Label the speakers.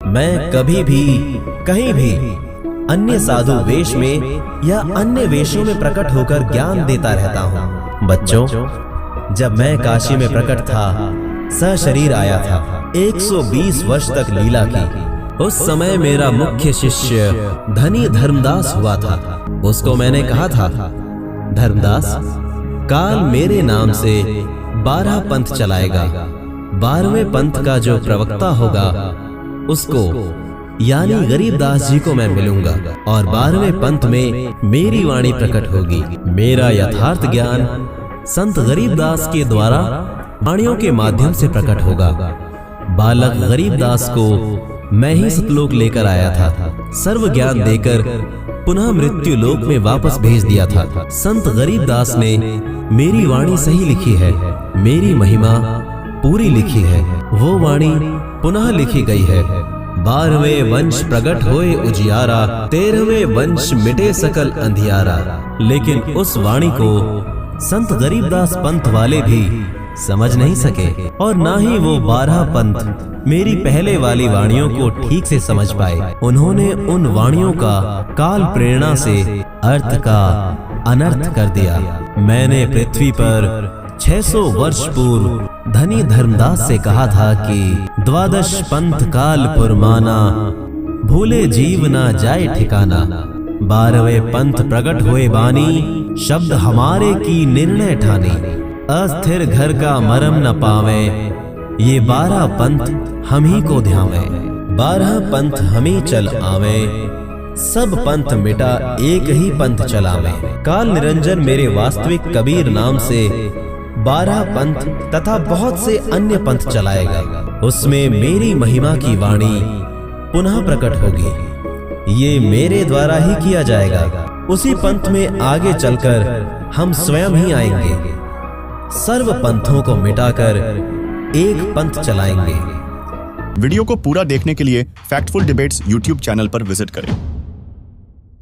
Speaker 1: मैं कभी भी कहीं भी अन्य साधु वेश में या अन्य वेशों में प्रकट होकर ज्ञान देता रहता हूँ। बच्चों, जब मैं काशी में प्रकट था, सशरीर आया था, 120 वर्ष तक लीला की। उस समय मेरा मुख्य शिष्य धनी धर्मदास हुआ था। उसको मैंने कहा था, धर्मदास, काल मेरे नाम से 12 पंथ चलाएगा। 12वें पंथ का जो प्रवक्ता होगा उसको यानी गरीबदास जी को मैं मिलूंगा और 12वें पंथ में मेरी वाणी प्रकट होगी। मेरा यथार्थ ज्ञान संत गरीबदास के द्वारा वाणियों के माध्यम से प्रकट होगा। बालक गरीबदास को मैं ही सतलोक लेकर आया था, सर्व ज्ञान देकर पुनः मृत्यु लोक में वापस भेज दिया था। संत गरीबदास ने मेरी वाणी सही लिखी है, मेरी महिमा पूरी लिखी है। वो वाणी पुनः लिखी गई है। 12वें वंश प्रगट होए उजियारा, 13वें वंश मिटे सकल अंधियारा। लेकिन उस वाणी को संत गरीबदास पंथ वाले भी समझ नहीं सके और ना ही वो 12 पंथ मेरी पहले वाली वाणियों को ठीक से समझ पाए। उन्होंने उन वाणियों का काल प्रेरणा से अर्थ का अनर्थ कर दिया। मैंने पृथ्वी पर 600 वर्ष पूर्व धनी धर्मदास से कहा था कि 12 पंथ काल पुरमाना, भूले जीव ना जाए ठिकाना। 12वें पंथ प्रकट हुए बानी, शब्द हमारे की निर्णय ठानी। अस्थिर घर का मरम न पावे, ये 12 पंथ हम ही को ध्यावे। 12 पंथ हम ही चल आवे, सब पंथ मिटा एक ही पंथ चलावे। काल निरंजन मेरे वास्तविक कबीर नाम से 12 पंथ तथा बहुत से अन्य पंथ चलाएगा। उसमें मेरी महिमा की वाणी पुनः प्रकट होगी। ये मेरे द्वारा ही किया जाएगा। उसी पंथ में आगे चलकर हम स्वयं ही आएंगे। सर्व पंथों को मिटाकर एक पंथ चलाएंगे।
Speaker 2: वीडियो को पूरा देखने के लिए फैक्टफुल डिबेट्स यूट्यूब चैनल पर विजिट करें।